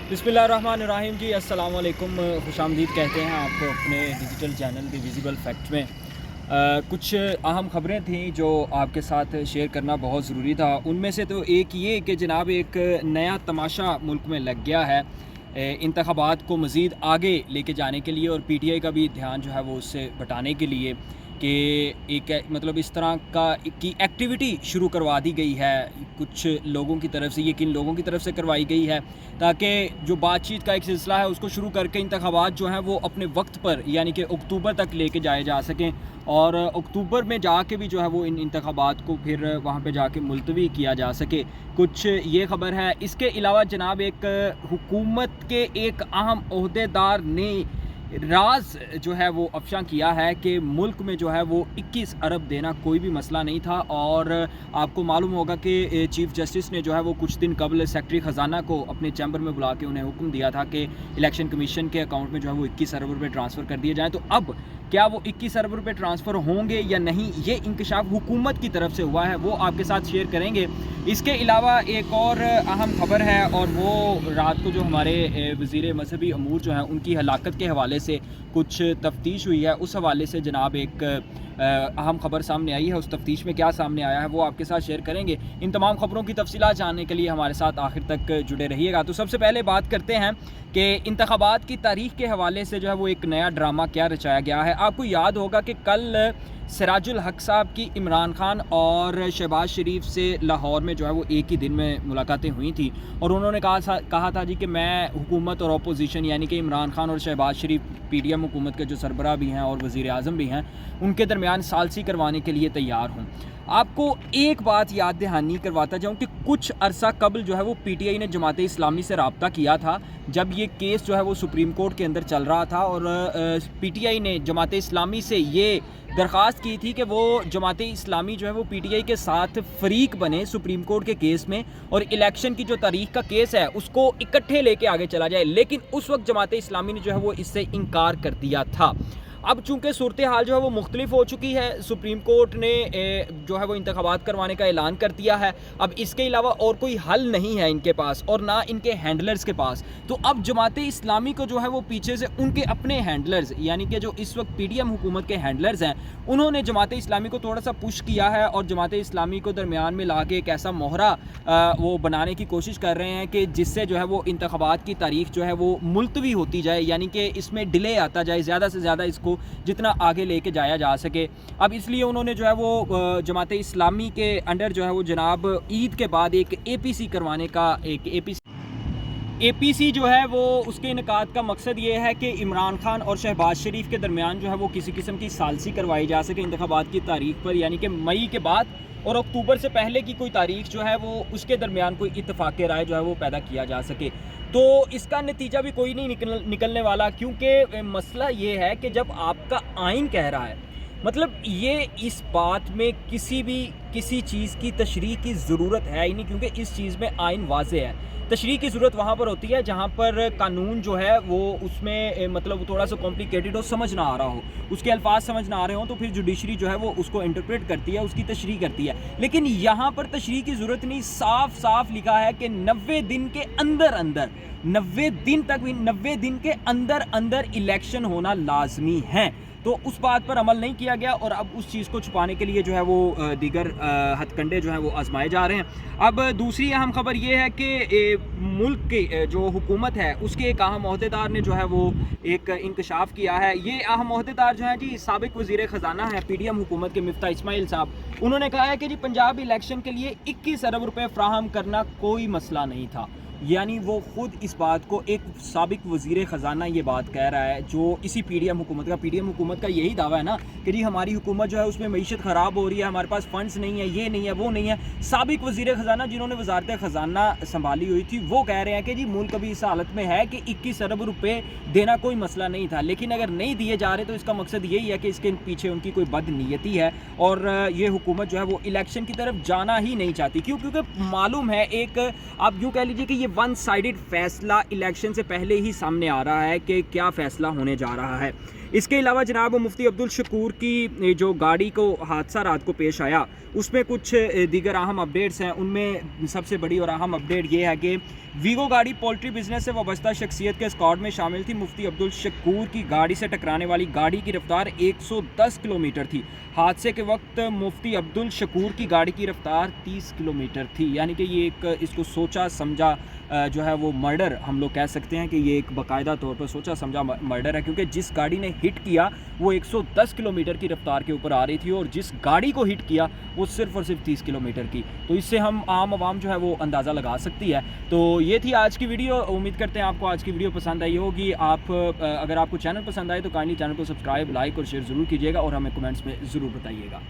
बिस्मिल्लाहिर्रहमानिर्रहीम जी, अस्सलाम वालेकुम। खुश आमदीद कहते हैं आपको अपने digital channel the visible fact में। कुछ अहम ख़बरें थीं जो आपके साथ शेयर करना बहुत ज़रूरी था। उनमें से तो एक ये कि जनाब एक नया तमाशा मुल्क में लग गया है इंतख़ाबात को मज़ीद आगे लेके जाने के लिए, और PTI का भी ध्यान जो है वो उससे बटाने के लिए कि एक मतलब इस तरह का की एक्टिविटी शुरू करवा दी गई है कुछ लोगों की तरफ से। ये किन लोगों की तरफ से करवाई गई है ताकि जो बातचीत का एक सिलसिला है उसको शुरू करके इंतखाबात जो हैं वो अपने वक्त पर यानी कि अक्टूबर तक लेके जाए जा सकें, और अक्टूबर में जाके भी जो है वो इन इंतखाबात को फिर वहाँ पे जाके मुलतवी किया जा सके। कुछ ये ख़बर है। इसके अलावा जनाब एक हुकूमत के एक अहम ओहदेदार ने राज जो है वो अफशा किया है कि मुल्क में जो है वो 21 अरब देना कोई भी मसला नहीं था। और आपको मालूम होगा कि चीफ़ जस्टिस ने जो है वो कुछ दिन कबल सेक्रेटरी ख़जाना को अपने चैम्बर में बुला के उन्हें हुक्म दिया था कि इलेक्शन कमीशन के अकाउंट में जो है वो 21 अरब रुपये ट्रांसफ़र कर दिए जाएँ। तो अब क्या वो 21 अरब रुपये ट्रांसफ़र होंगे या नहीं, ये इंकशाफ हुकूमत की तरफ से हुआ है, वो आपके साथ शेयर करेंगे। इसके अलावा एक और अहम ख़बर है, और वो रात को जो हमारे वज़ीर मजहबी अमूर जो हैं उनकी हलाकत के हवाले से कुछ तफ्तीश हुई है, उस हवाले से जनाब एक अहम ख़बर सामने आई है। उस तफ्तीश में क्या सामने आया है वो आपके साथ शेयर करेंगे। इन तमाम ख़बरों की तफसीलात जानने के लिए हमारे साथ आखिर तक जुड़े रहिएगा। तो सबसे पहले बात करते हैं कि इंतखाबात की तारीख़ के हवाले से जो है वो एक नया ड्रामा क्या रचाया गया है। आपको याद होगा कि कल सिराजुल हक साहब की इमरान खान और शहबाज शरीफ से लाहौर में जो है वो एक ही दिन में मुलाकातें हुई थी, और उन्होंने कहा था जी कि मैं हुकूमत और अपोजिशन यानी कि इमरान खान और शहबाज शरीफ PDM हुकूमत के जो सरबराह भी हैं और वज़ीर आज़म भी हैं उनके दरमियान सालसी करवाने के लिए तैयार हूँ। आपको एक बात याद दहानी करवाता जाऊँ कि कुछ अरसा कबल जो है वो PTI ने जमात इस्लामी से रब्ता किया था जब ये केस जो है वो सुप्रीम कोर्ट के अंदर चल रहा था, और PTI ने जमात इस्लामी से ये दरख्वास्त की थी कि वो जमात इस्लामी जो है वो PTI के साथ फरीक बने सुप्रीम कोर्ट के केस में, और इलेक्शन की जो तारीख का केस है उसको इकट्ठे लेके आगे चला जाए। लेकिन उस वक्त जमात इस्लामी ने जो है वो इससे इनकार कर दिया था। अब चूंकि सूरत हाल जो है वो मुख्तलिफ हो चुकी है, सुप्रीम कोर्ट ने जो है वो इंतखाबात करवाने का ऐलान कर दिया है। अब इसके अलावा और कोई हल नहीं है इनके पास और ना इनके हैंडलर्स के पास। तो अब जमात इस्लामी को जो है वो पीछे से उनके अपने हैंडलर्स यानी कि जो इस वक्त PDM हुकूमत के हैंडलर्स हैं उन्होंने जमात इस्लामी को थोड़ा सा पुश किया है, और जमात इस्लामी को दरमियान में ला के एक ऐसा मोहरा वो बनाने की कोशिश कर रहे हैं कि जिससे जो है वो इंतखाबात की तारीख जो है वो मुलतवी होती जाए, यानी कि इसमें डिले आता जाए, ज़्यादा से ज़्यादा इसको जितना आगे लेके जाया जा सके। अब इसलिए उन्होंने जो है वो जमात इस्लामी के अंडर जो है वो जनाब ईद के बाद एक APC करवाने का एक APC जो है वो उसके इनकाद का मकसद ये है कि इमरान खान और शहबाज शरीफ के दरमियान जो है वो किसी किस्म की सालसी करवाई जा सके इंतखाबात की तारीख पर, यानी कि मई के बाद और अक्टूबर से पहले की कोई तारीख जो है वो उसके दरमियान कोई इत्तफाक राय जो है वो पैदा किया जा सके। तो इसका नतीजा भी कोई नहीं निकलने वाला, क्योंकि मसला ये है कि जब आपका आइन कह रहा है, मतलब ये इस बात में किसी चीज़ की तशरीह की ज़रूरत है ही नहीं, क्योंकि इस चीज़ में आइन वाज़े है। तशरीह की ज़रूरत वहाँ पर होती है जहाँ पर कानून जो है वो उसमें मतलब थोड़ा सा कॉम्प्लिकेटेड हो, समझ ना आ रहा हो, उसके अल्फाज समझ ना आ रहे हो, तो फिर जुडिशरी जो है वो उसको इंटरप्रेट करती है, उसकी तशरीह करती है। लेकिन यहाँ पर तशरीह की ज़रूरत नहीं, साफ साफ लिखा है कि 90 दिन के अंदर 90 दिन के अंदर इलेक्शन होना लाजमी है। तो उस बात पर अमल नहीं किया गया, और अब उस चीज़ को छुपाने के लिए जो है वो दीगर हथकंडे जो हैं वो आजमाए जा रहे हैं। अब दूसरी अहम खबर ये है कि मुल्क की जो हुकूमत है उसके एक अहम ओहदेदार ने जो है वो एक इंकशाफ किया है। ये अहम ओहदेदार जो है जी साबिक वज़ीर ख़जाना है PDM हुकूमत के मिफ्ता इस्माइल साहब। उन्होंने कहा है कि जी पंजाब इलेक्शन के लिए 21 अरब रुपये फ्राहम करना कोई मसला नहीं था। यानी वो खुद इस बात को, एक साबिक वज़ीर ख़जाना ये बात कह रहा है जो इसी PDM हुकूमत का यही दावा है ना कि जी हमारी हुकूमत जो है उसमें मईशत ख़राब हो रही है, हमारे पास फ़ंड्स नहीं है, ये नहीं है, वो नहीं है। साबिक वज़ीर ख़जाना जिन्होंने वज़ारत ख़जाना संभाली हुई थी वो कह रहे हैं कि जी मुल्क अभी इस हालत में है कि 21 अरब रुपये देना कोई मसला नहीं था, लेकिन अगर नहीं दिए जा रहे तो इसका मकसद यही है कि इसके पीछे उनकी कोई बदनीयती है, और ये हुकूमत जो है वो इलेक्शन की तरफ जाना ही नहीं चाहती। क्योंकि मालूम है, एक आप यूँ कह लीजिए कि ये یہ ون سائیڈڈ فیصلہ الیکشن سے پہلے ہی سامنے آ رہا ہے کہ کیا فیصلہ ہونے جا رہا ہے۔ اس کے علاوہ جناب مفتی عبدالشکور کی جو گاڑی کو حادثہ رات کو پیش آیا اس میں کچھ دیگر اہم اپڈیٹس ہیں۔ ان میں سب سے بڑی اور اہم اپڈیٹ یہ ہے کہ ویگو گاڑی پولٹری بزنس سے وابستہ شخصیت کے اسکواڈ میں شامل تھی۔ مفتی عبدالشکور کی گاڑی سے ٹکرانے والی گاڑی کی رفتار 110 کلومیٹر تھی۔ حادثے کے وقت مفتی عبدالشکور کی گاڑی کی رفتار 30 کلومیٹر تھی، یعنی کہ یہ ایک اس کو سوچا سمجھا جو ہے وہ مرڈر ہم لوگ کہہ سکتے ہیں کہ یہ ایک باقاعدہ طور پر سوچا سمجھا مرڈر ہے، کیونکہ جس گاڑی نے ہٹ کیا وہ 110 کلومیٹر کی رفتار کے اوپر آ رہی تھی اور جس گاڑی کو ہٹ کیا وہ صرف اور صرف 30 کلومیٹر کی۔ تو اس سے ہم عام عوام جو ہے وہ اندازہ لگا سکتی ہے۔ تو یہ تھی آج کی ویڈیو، امید کرتے ہیں آپ کو آج کی ویڈیو پسند آئی ہوگی۔ اگر آپ کو چینل پسند آئے تو کائنڈلی چینل کو سبسکرائب، لائک اور شیئر ضرور کیجیے گا اور ہمیں کمنٹس میں ضرور بتائیے گا۔